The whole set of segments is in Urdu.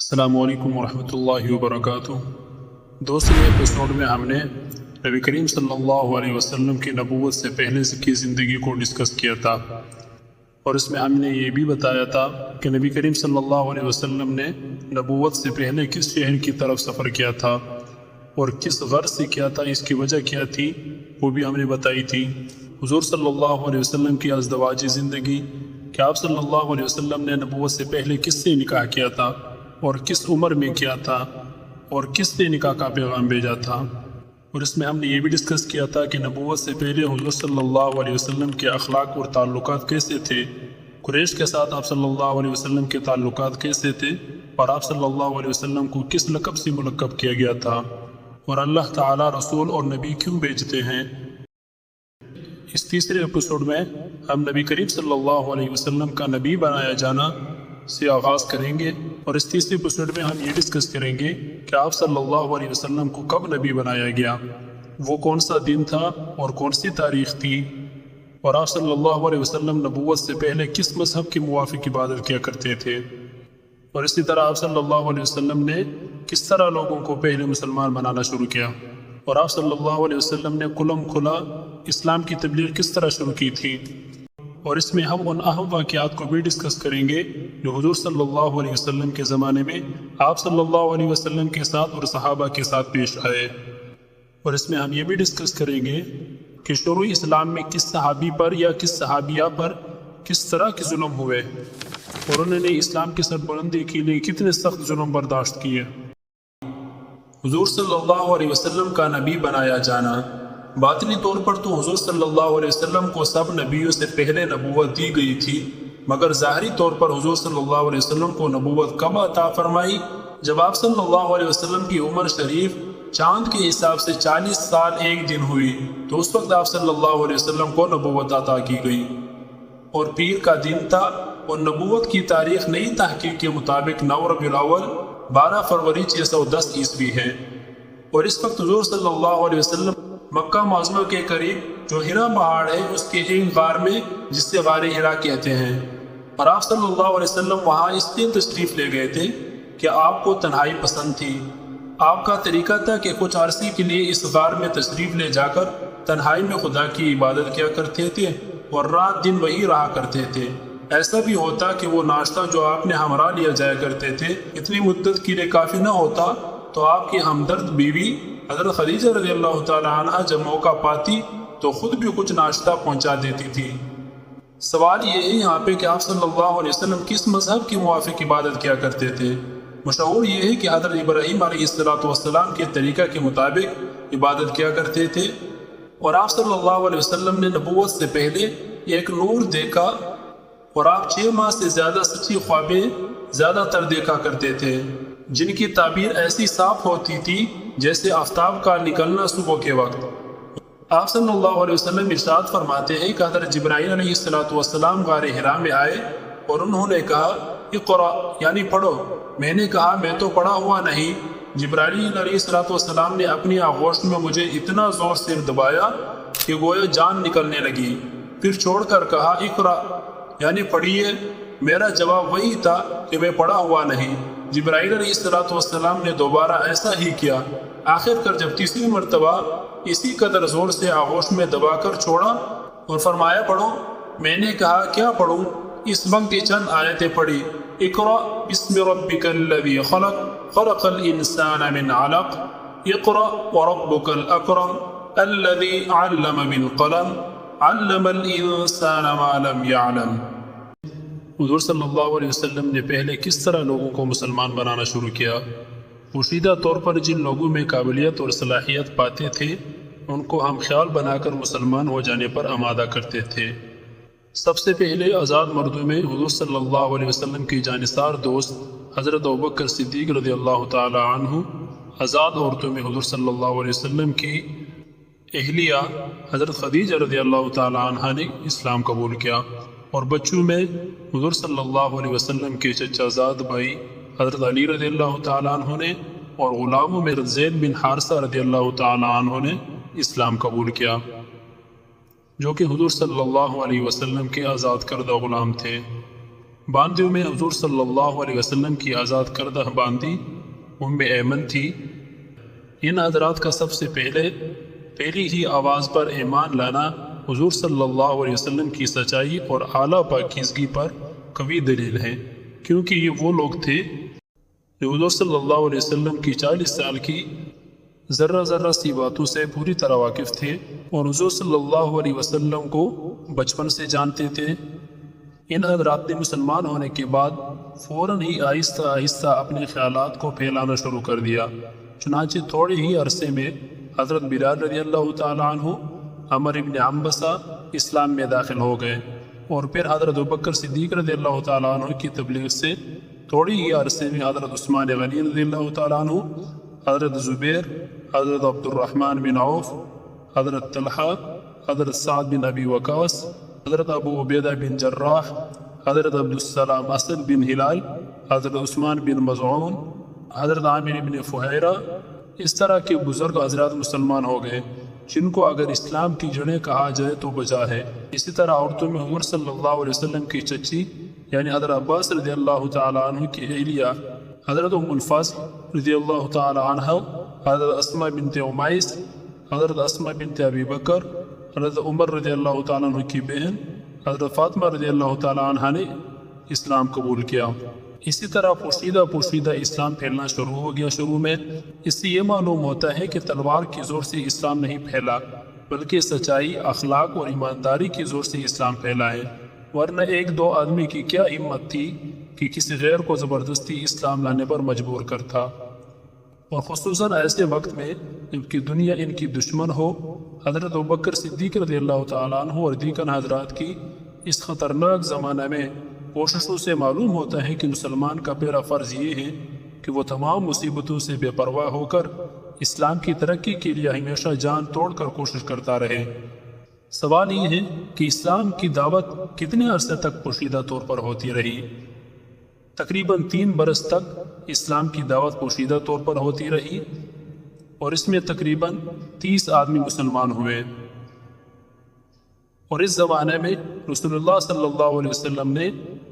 السلام علیکم ورحمۃ اللہ وبرکاتہ۔ دوسرے ایپیسوڈ میں ہم نے نبی کریم صلی اللہ علیہ وسلم کی نبوت سے پہلے کی زندگی کو ڈسکس کیا تھا، اور اس میں ہم نے یہ بھی بتایا تھا کہ نبی کریم صلی اللہ علیہ وسلم نے نبوت سے پہلے کس شہر کی طرف سفر کیا تھا اور کس غرض سے کیا تھا، اس کی وجہ کیا تھی وہ بھی ہم نے بتائی تھی۔ حضور صلی اللہ علیہ وسلم کی ازدواجی زندگی کہ آپ صلی اللہ علیہ وسلم نے نبوت سے پہلے کس سے نکاح کیا تھا اور کس عمر میں کیا تھا اور کس سے نکاح کا پیغام بھیجا تھا، اور اس میں ہم نے یہ بھی ڈسکس کیا تھا کہ نبوت سے پہلے حضور صلی اللہ علیہ وسلم کے اخلاق اور تعلقات کیسے تھے، قریش کے ساتھ آپ صلی اللہ علیہ وسلم کے تعلقات کیسے تھے، اور آپ صلی اللہ علیہ وسلم کو کس لقب سے ملقب کیا گیا تھا، اور اللہ تعالی رسول اور نبی کیوں بھیجتے ہیں۔ اس تیسرے ایپیسوڈ میں ہم نبی کریم صلی اللہ علیہ وسلم کا نبی بنایا جانا سے آغاز کریں گے، اور اس تیسرے ایپیسوڈ میں ہم یہ ڈسکس کریں گے کہ آپ صلی اللہ علیہ وسلم کو کب نبی بنایا گیا، وہ کون سا دن تھا اور کون سی تاریخ تھی، اور آپ صلی اللہ علیہ وسلم نبوت سے پہلے کس مذہب کے موافق عبادت کیا کرتے تھے، اور اسی طرح آپ صلی اللہ علیہ وسلم نے کس طرح لوگوں کو پہلے مسلمان بنانا شروع کیا، اور آپ صلی اللہ علیہ وسلم نے کلم کھلا اسلام کی تبلیغ کس طرح شروع کی تھی، اور اس میں ہم ان اہم واقعات کو بھی ڈسکس کریں گے جو حضور صلی اللہ علیہ وسلم کے زمانے میں آپ صلی اللہ علیہ وسلم کے ساتھ اور صحابہ کے ساتھ پیش آئے، اور اس میں ہم یہ بھی ڈسکس کریں گے کہ شروع اسلام میں کس صحابی پر یا کس صحابیہ پر کس طرح کے ظلم ہوئے، اور انہوں نے اسلام کی سربلندی کے لیے کتنے سخت ظلم برداشت کیے۔ حضور صلی اللہ علیہ وسلم کا نبی بنایا جانا، باطنی طور پر تو حضور صلی اللہ علیہ وسلم کو سب نبیوں سے پہلے نبوت دی گئی تھی، مگر ظاہری طور پر حضور صلی اللہ علیہ وسلم کو نبوت کب عطا فرمائی؟ جب آپ صلی اللہ علیہ وسلم کی عمر شریف چاند کے حساب سے 40 سال 1 دن ہوئی، تو اس وقت آپ صلی اللہ علیہ وسلم کو نبوت عطا کی گئی، اور پیر کا دن تھا، اور نبوت کی تاریخ نئی تحقیق کے مطابق 9 ربیع الاول 12 فروری 610 عیسوی ہے، اور اس وقت حضور صلی اللہ علیہ وسلم مکہ معظمہ کے قریب جو ہرا پہاڑ ہے اس کے ایک غار میں، جس سے غار ہرا کہتے ہیں، اور آپ صلی اللہ علیہ وسلم وہاں اس لیے تشریف لے گئے تھے کہ آپ کو تنہائی پسند تھی۔ آپ کا طریقہ تھا کہ کچھ عرصے کے لیے اس غار میں تشریف لے جا کر تنہائی میں خدا کی عبادت کیا کرتے تھے اور رات دن وہی رہا کرتے تھے۔ ایسا بھی ہوتا کہ وہ ناشتہ جو آپ نے ہمراہ لیا جایا کرتے تھے اتنی مدت کے لیے کافی نہ ہوتا، تو آپ کی ہمدرد بیوی حضرت خدیجہ رضی اللہ تعالی عنہ جب موقع پاتی تو خود بھی کچھ ناشتہ پہنچا دیتی تھی۔ سوال یہ ہے یہاں پہ کہ آپ صلی اللہ علیہ وسلم کس مذہب کے موافق عبادت کیا کرتے تھے؟ مشہور یہ ہے کہ حضرت ابراہیم علیہ السلام کے طریقہ کے مطابق عبادت کیا کرتے تھے، اور آپ صلی اللہ علیہ وسلم نے نبوت سے پہلے ایک نور دیکھا، اور آپ 6 ماہ سے زیادہ سچی خوابیں زیادہ تر دیکھا کرتے تھے، جن کی تعبیر ایسی صاف ہوتی تھی جیسے آفتاب کا نکلنا صبح کے وقت۔ آپ صلی اللہ علیہ وسلم ارشاد فرماتے ہیں کہ حضرت جبرائیل علیہ السلام غار حرا میں آئے اور انہوں نے کہا اقرا، یعنی پڑھو۔ میں نے کہا میں تو پڑھا ہوا نہیں۔ جبرائیل علیہ السلام نے اپنی آغوش میں مجھے اتنا زور سے دبایا کہ گویا جان نکلنے لگی، پھر چھوڑ کر کہا اقرا، یعنی پڑھیے۔ میرا جواب وہی تھا کہ میں پڑھا ہوا نہیں۔ جبرائیل علیہ السلام نے دوبارہ ایسا ہی کیا، آخر کر جب تیسری مرتبہ اسی قدر زور سے آغوش میں دبا کر چھوڑا اور فرمایا پڑھو۔ میں نے کہا کیا پڑھوں؟ اس وقت یہ چند آیتیں پڑھی، اقرا بسم ربک الذی خلق خلق الانسان من علق اقرا وربک الاکرم الذی علم بالقلم علم الانسان ما لم يعلم۔ حضور صلی اللہ علیہ وسلم نے پہلے کس طرح لوگوں کو مسلمان بنانا شروع کیا؟ پوشیدہ طور پر جن لوگوں میں قابلیت اور صلاحیت پاتے تھے ان کو ہم خیال بنا کر مسلمان ہو جانے پر آمادہ کرتے تھے۔ سب سے پہلے آزاد مردوں میں حضور صلی اللہ علیہ وسلم کی جانثار دوست حضرت ابوبکر صدیق رضی اللہ تعالی عنہ، آزاد عورتوں میں حضور صلی اللہ علیہ وسلم کی اہلیہ حضرت خدیجہ رضی اللہ تعالی عنہ نے اسلام قبول کیا، اور بچوں میں حضور صلی اللہ علیہ وسلم کے چچا زاد بھائی حضرت علی رضی اللہ تعالیٰ عنہ نے، اور غلاموں میں زید بن حارثہ رضی اللہ تعالیٰ عنہ نے اسلام قبول کیا، جو کہ حضور صلی اللہ علیہ وسلم کے آزاد کردہ غلام تھے۔ باندیوں میں حضور صلی اللہ علیہ وسلم کی آزاد کردہ باندی ام ایمن تھی۔ ان حضرات کا سب سے پہلی ہی آواز پر ایمان لانا حضور صلی اللہ علیہ وسلم کی سچائی اور اعلیٰ پاکیزگی پر قوی دلیل ہے، کیونکہ یہ وہ لوگ تھے جو حضور صلی اللہ علیہ وسلم کی 40 سال کی ذرہ سی باتوں سے پوری طرح واقف تھے اور حضور صلی اللہ علیہ وسلم کو بچپن سے جانتے تھے۔ ان حضرات نے مسلمان ہونے کے بعد فوراً ہی آہستہ آہستہ اپنے خیالات کو پھیلانا شروع کر دیا۔ چنانچہ تھوڑے ہی عرصے میں حضرت بلال رضی اللہ تعالیٰ عنہ، عمر ابن عنبسہ اسلام میں داخل ہو گئے، اور پھر حضرت ابوبکر صدیق رضی اللہ تعالیٰ عنہ کی تبلیغ سے تھوڑی ہی عرصے میں حضرت عثمان غنی رضی اللہ تعالیٰ عنہ، حضرت زبیر، حضرت عبد الرحمن بن عوف، حضرت طلحہ، حضرت سعد بن ابی وقاص، حضرت ابو عبیدہ بن جراح، حضرت عبد السلام اسد بن ہلال، حضرت عثمان بن مظعون، حضرت عامر بن فہیرہ، اس طرح کے بزرگ حضرات مسلمان ہو گئے جن کو اگر اسلام کی جڑیں کہا جائے تو بجا ہے۔ اسی طرح عورتوں میں حضور صلی اللہ علیہ وسلم کی چچی یعنی حضرت عباس رضی اللہ تعالیٰ عنہ کی اہلیہ حضرت ام الفضل رضی اللہ تعالیٰ عنہ، حضرت اسماء بنت عمیس، حضرت اسماء بنت ابی بکر، حضرت عمر رضی اللہ تعالیٰ عنہ کی بہن حضرت فاطمہ رضی اللہ تعالیٰ عنہ نے اسلام قبول کیا۔ اسی طرح پوشیدہ اسلام پھیلنا شروع ہو گیا۔ شروع میں اس سے یہ معلوم ہوتا ہے کہ تلوار کی زور سے اسلام نہیں پھیلا، بلکہ سچائی، اخلاق اور ایمانداری کی زور سے اسلام پھیلا ہے، ورنہ ایک دو آدمی کی کیا ہمت تھی کہ کسی غیر کو زبردستی اسلام لانے پر مجبور کرتا، اور خصوصاً ایسے وقت میں جب کہ دنیا ان کی دشمن ہو۔ حضرت ابوبکر صدیق رضی اللہ تعالیٰ عنہ اور دیگر حضرات کی اس خطرناک زمانہ میں کوششوں سے معلوم ہوتا ہے کہ مسلمان کا پہلا فرض یہ ہے کہ وہ تمام مصیبتوں سے بے پرواہ ہو کر اسلام کی ترقی کے لیے ہمیشہ جان توڑ کر کوشش کرتا رہے۔ سوال یہ ہے کہ اسلام کی دعوت کتنے عرصے تک پوشیدہ طور پر ہوتی رہی؟ تقریباً 3 برس تک اسلام کی دعوت پوشیدہ طور پر ہوتی رہی، اور اس میں تقریباً 30 آدمی مسلمان ہوئے، اور اس زمانے میں رسول اللہ صلی اللہ علیہ وسلم نے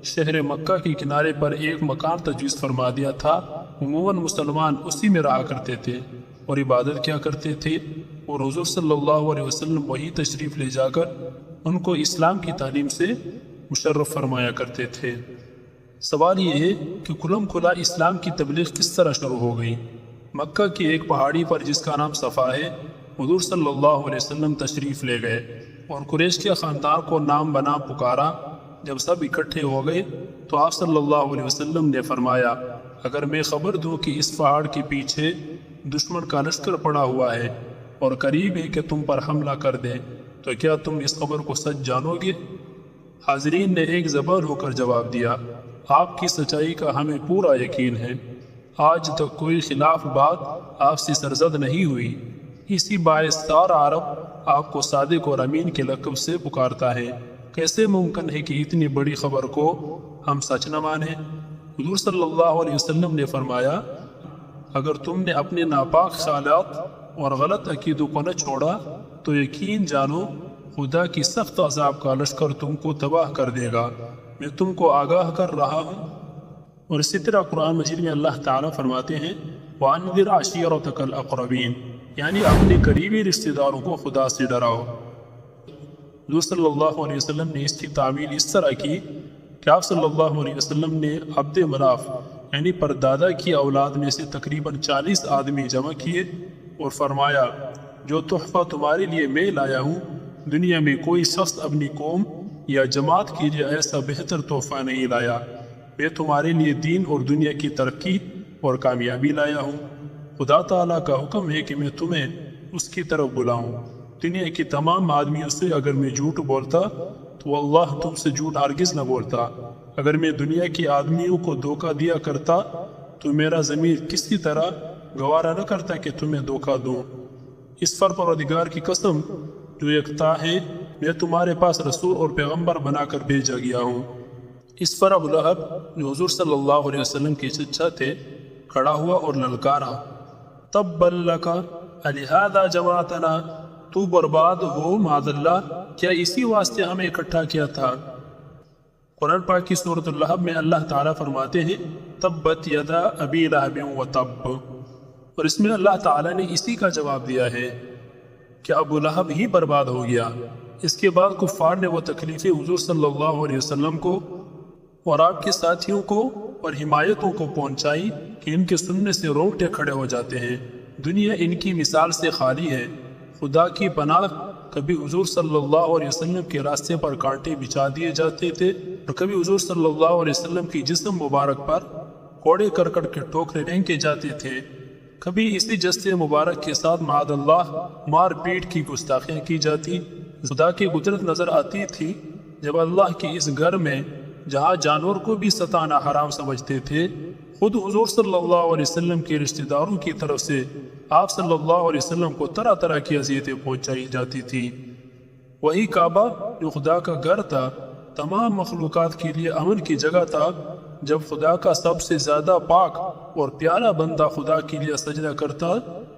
شہر مکہ کے کنارے پر ایک مکان تجویز فرما دیا تھا۔ عموماً مسلمان اسی میں رہا کرتے تھے اور عبادت کیا کرتے تھے، اور حضور صلی اللہ علیہ وسلم وہی تشریف لے جا کر ان کو اسلام کی تعلیم سے مشرف فرمایا کرتے تھے۔ سوال یہ ہے کہ کھلم کھلا اسلام کی تبلیغ کس طرح شروع ہو گئی؟ مکہ کی ایک پہاڑی پر جس کا نام صفا ہے، حضور صلی اللہ علیہ وسلم تشریف لے گئے اور قریش کے خاندان کو نام بنا پکارا۔ جب سب اکٹھے ہو گئے تو آپ صلی اللہ علیہ وسلم نے فرمایا، اگر میں خبر دوں کہ اس پہاڑ کے پیچھے دشمن کا لشکر پڑا ہوا ہے اور قریب ہے کہ تم پر حملہ کر دیں، تو کیا تم اس خبر کو سچ جانو گے؟ حاضرین نے ایک زبان ہو کر جواب دیا، آپ کی سچائی کا ہمیں پورا یقین ہے، آج تک کوئی خلاف بات آپ سے سرزد نہیں ہوئی، اسی باعث سارا عرب آپ کو صادق اور امین کے لقب سے پکارتا ہے، کیسے ممکن ہے کہ اتنی بڑی خبر کو ہم سچ نہ مانیں؟ حضور صلی اللہ علیہ وسلم نے فرمایا، اگر تم نے اپنے ناپاک خیالات اور غلط عقیدوں کو نہ چھوڑا تو یقین جانو خدا کی سخت عذاب کا لشکر تم کو تباہ کر دے گا، میں تم کو آگاہ کر رہا ہوں۔ اور اسی طرح قرآن مجید میں اللہ تعالیٰ فرماتے ہیں، وَأَنذِرْ عَشِيرَتَكَ الْأَقْرَبِينَ، یعنی اپنے قریبی رشتہ داروں کو خدا سے ڈراؤ۔ حضور صلی اللہ علیہ وسلم نے اس کی تعمیل اس طرح کی کہ آپ صلی اللہ علیہ وسلم نے عبد مناف یعنی پردادا کی اولاد میں سے تقریباً 40 آدمی جمع کیے اور فرمایا، جو تحفہ تمہارے لیے میں لایا ہوں، دنیا میں کوئی شخص اپنی قوم یا جماعت کے لیے ایسا بہتر تحفہ نہیں لایا، میں تمہارے لیے دین اور دنیا کی ترقی اور کامیابی لایا ہوں۔ خدا تعالیٰ کا حکم ہے کہ میں تمہیں اس کی طرف بلاؤں۔ دنیا کی تمام آدمیوں سے اگر میں جھوٹ بولتا تو اللہ تم سے جھوٹ ہرگز نہ بولتا، اگر میں دنیا کی آدمیوں کو دھوکہ دیا کرتا تو میرا ضمیر کسی طرح گوارا نہ کرتا کہ تمہیں دھوکہ دوں۔ اس پر پروردگار کی قسم جو یکتا ہے، میں تمہارے پاس رسول اور پیغمبر بنا کر بھیجا گیا ہوں۔ اس پر ابو لہب جو حضور صلی اللہ علیہ وسلم کے چچا تھے کھڑا ہوا اور للکارا، تبا لک الہذا جماعتنا، تو برباد ہو معاذ اللہ، کیا اسی واسطے ہمیں اکٹھا کیا تھا؟ قرآن پاک کی سورۃ اللہب میں اللہ تعالیٰ فرماتے ہیں تبت یدا ابی لہب و تب، اور اس میں اللہ تعالیٰ نے اسی کا جواب دیا ہے کہ ابو لہب ہی برباد ہو گیا۔ اس کے بعد کفار نے وہ تکلیفیں حضور صلی اللہ علیہ وسلم کو اور آپ کے ساتھیوں کو اور حمایتوں کو پہنچائی کہ ان کے سننے سے رونگٹے کھڑے ہو جاتے ہیں۔ دنیا ان کی مثال سے خالی ہے۔ خدا کی پناہ، کبھی حضور صلی اللہ علیہ وسلم کے راستے پر کانٹے بچھا دیے جاتے تھے اور کبھی حضور صلی اللہ علیہ وسلم کی جسم مبارک پر کوڑے کرکٹ کے ٹوکرے پھینکے جاتے تھے، کبھی اسی جسے مبارک کے ساتھ معاذ اللہ مار پیٹ کی گستاخیاں کی جاتی۔ خدا کی قدرت نظر آتی تھی جب اللہ کے اس گھر میں جہاں جانور کو بھی ستانا حرام سمجھتے تھے، خود حضور صلی اللہ علیہ وسلم کے رشتہ داروں کی طرف سے آپ صلی اللہ علیہ وسلم کو طرح طرح کی اذیتیں پہنچائی جاتی تھی۔ وہی کعبہ جو خدا کا گھر تھا، تمام مخلوقات کے لیے امن کی جگہ تھا، جب خدا کا سب سے زیادہ پاک اور پیارا بندہ خدا کے لیے سجدہ کرتا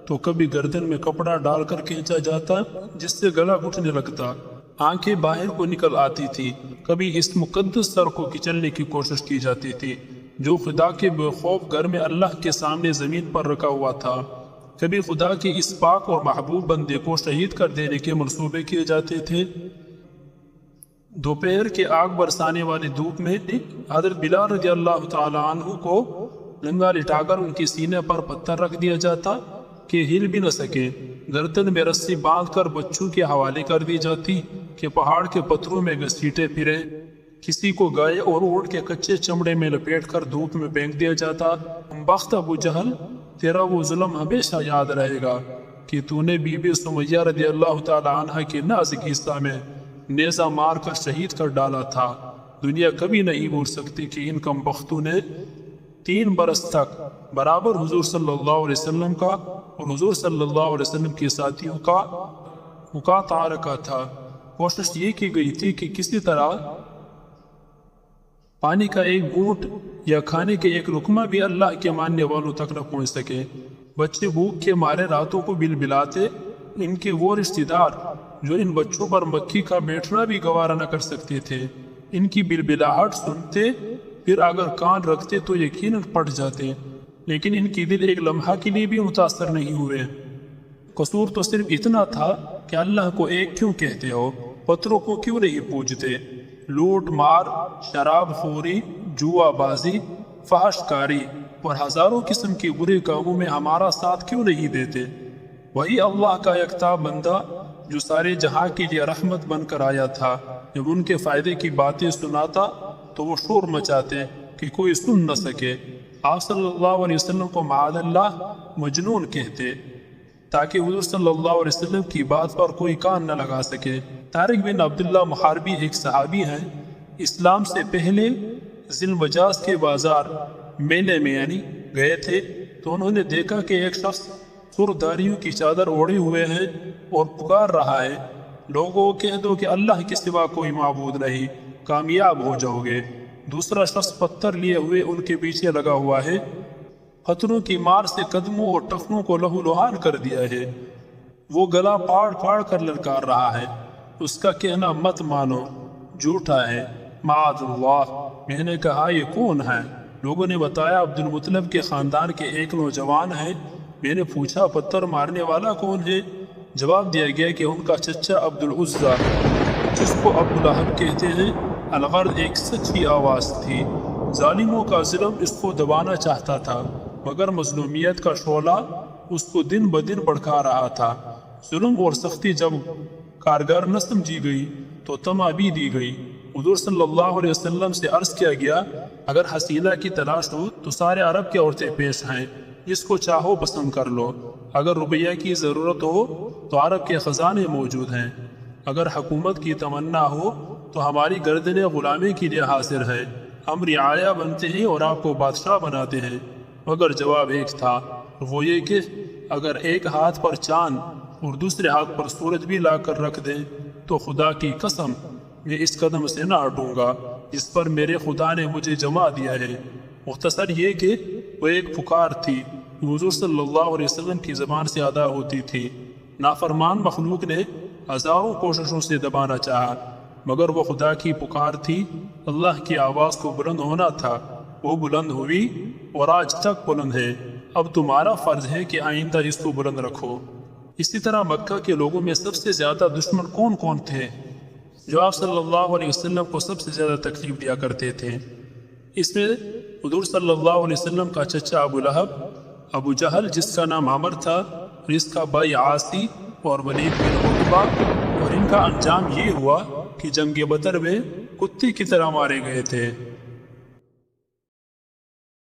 تو کبھی گردن میں کپڑا ڈال کر کھینچا جاتا جس سے گلا گھٹنے لگتا، آنکھیں باہر کو نکل آتی تھی، کبھی اس مقدس سر کو کچلنے کی کوشش کی جاتی تھی جو خدا کے بے خوف گھر میں اللہ کے سامنے زمین پر رکھا ہوا تھا، کبھی خدا کے اس پاک اور محبوب بندے کو شہید کر دینے کے منصوبے کیے جاتے تھے۔ دوپہر کے آگ برسانے والی دھوپ میں حضرت بلال رضی اللہ تعالی عنہ کو ننگا لٹا کر ان کے سینے پر پتھر رکھ دیا جاتا کہ ہل بھی نہ سکے، گردن میں رسی باندھ کر بچوں کے حوالے کر دی جاتی کہ پہاڑ کے پتھروں میں گھسیٹے پھرے، کسی کو گائے اور اونٹ کے کچے چمڑے میں لپیٹ کر دھوپ میں پھینک دیا جاتا۔ بخت ابو جہل، تیرا وہ ظلم ہمیشہ یاد رہے گا کہ تو نے بی بی سمیہ رضی اللہ تعالی عنہ کے نازک حصہ میں نیزہ مار کر شہید کر ڈالا تھا۔ دنیا کبھی نہیں بھول سکتی کہ ان کم بختوں نے 3 برس تک برابر حضور صلی اللہ علیہ وسلم کا اور حضور صلی اللہ علیہ وسلم کے ساتھیوں کا مقاطعہ رکھا تھا۔ کوشش یہ کی گئی تھی کہ کسی طرح پانی کا ایک گھونٹ یا کھانے کے ایک لقمہ بھی اللہ کے ماننے والوں تک نہ پہنچ سکے۔ بچے بھوک کے مارے راتوں کو بلبلاتے، ان کے وہ رشتہ دار جو ان بچوں پر مکھی کا بیٹھنا بھی گوارا نہ کر سکتے تھے، ان کی بلبلاہٹ سنتے پھر اگر کان رکھتے تو یقیناً پٹ جاتے، لیکن ان کی دل ایک لمحہ کے لیے بھی متاثر نہیں ہوئے۔ قصور تو صرف اتنا تھا کہ اللہ کو ایک کیوں کہتے ہو، پتھروں کو کیوں نہیں پوجتے، لوٹ مار، شراب خوری، جوا بازی، فحش کاری اور ہزاروں قسم کے برے کاموں میں ہمارا ساتھ کیوں نہیں دیتے۔ وہی اللہ کا یکتا بندہ جو سارے جہاں کے لیے رحمت بن کر آیا تھا، جب ان کے فائدے کی باتیں سناتا تو وہ شور مچاتے کہ کوئی سن نہ سکے۔ آپ صلی اللہ علیہ وسلم کو معاذ اللہ مجنون کہتے تاکہ حضور صلی اللہ علیہ وسلم کی بات پر کوئی کان نہ لگا سکے۔ طارق بن عبداللہ محاربی ایک صحابی ہیں، اسلام سے پہلے ذی المجاز کے بازار میلے میں گئے تھے تو انہوں نے دیکھا کہ ایک شخص سرداریوں کی چادر اوڑھے ہوئے ہیں اور پکار رہا ہے، لوگوں کہہ دو کہ اللہ کے سوا کوئی معبود نہیں، کامیاب ہو جاؤ گے۔ دوسرا شخص پتھر لیے ہوئے ان کے پیچھے لگا ہوا ہے، پتھروں کی مار سے قدموں اور ٹخنوں کو لہو لہان کر دیا ہے، وہ گلا پاڑ پاڑ کر للکار رہا ہے، اس کا کہنا مت مانو، جھوٹا ہے، معاذ اللہ۔ میں نے کہا یہ کون ہے؟ لوگوں نے بتایا عبد المطلب کے خاندان کے ایک نوجوان ہیں۔ میں نے پوچھا پتھر مارنے والا کون ہے؟ جواب دیا گیا کہ ان کا چچا عبد العزیٰ، جس کو ابو لہب کہتے ہیں، الغرض ایک سچی آواز تھی۔ ظالموں کا ظلم اس کو دبانا چاہتا تھا، مگر مظلومیت کا شعلہ اس کو دن بدن بڑھکا رہا تھا۔ ظلم اور سختی جب کارگر نہ سمجھی گئی تو طمع بھی دی گئی۔ حضور صلی اللہ علیہ وسلم سے عرض کیا گیا، اگر حسینہ کی تلاش ہو تو سارے عرب کی عورتیں پیش ہیں، جس کو چاہو پسند کر لو۔ اگر روپیہ کی ضرورت ہو تو عرب کے خزانے موجود ہیں، اگر حکومت کی تمنا ہو تو ہماری گردنیں غلامی کے لیے حاضر ہے، ہم رعایا بنتے ہیں اور آپ کو بادشاہ بناتے ہیں۔ مگر جواب ایک تھا، وہ یہ کہ اگر ایک ہاتھ پر چاند اور دوسرے ہاتھ پر سورج بھی لا کر رکھ دیں تو خدا کی قسم میں اس قدم سے نہ ہٹوں گا جس پر میرے خدا نے مجھے جما دیا ہے۔ مختصر یہ کہ وہ ایک پکار تھی، حضور صلی اللہ علیہ وسلم کی زبان سے ادا ہوتی تھی۔ نافرمان مخلوق نے ہزاروں کوششوں سے دبانا چاہا، مگر وہ خدا کی پکار تھی، اللہ کی آواز کو بلند ہونا تھا وہ بلند ہوئی اور آج تک بلند ہے، اب تمہارا فرض ہے کہ آئندہ اس کو بلند رکھو۔ اسی طرح مکہ کے لوگوں میں سب سے زیادہ دشمن کون کون تھے جو آپ صلی اللہ علیہ وسلم کو سب سے زیادہ تکلیف دیا کرتے تھے؟ اس میں حضور صلی اللہ علیہ وسلم کا چچا ابو لہب، ابو جہل جس کا نام عامر تھا، اور اس کا بھائی عاصی اور ولید بن عتبہ، اور ان کا انجام یہ ہوا کہ جنگ بدر میں کتے کی طرح مارے گئے تھے۔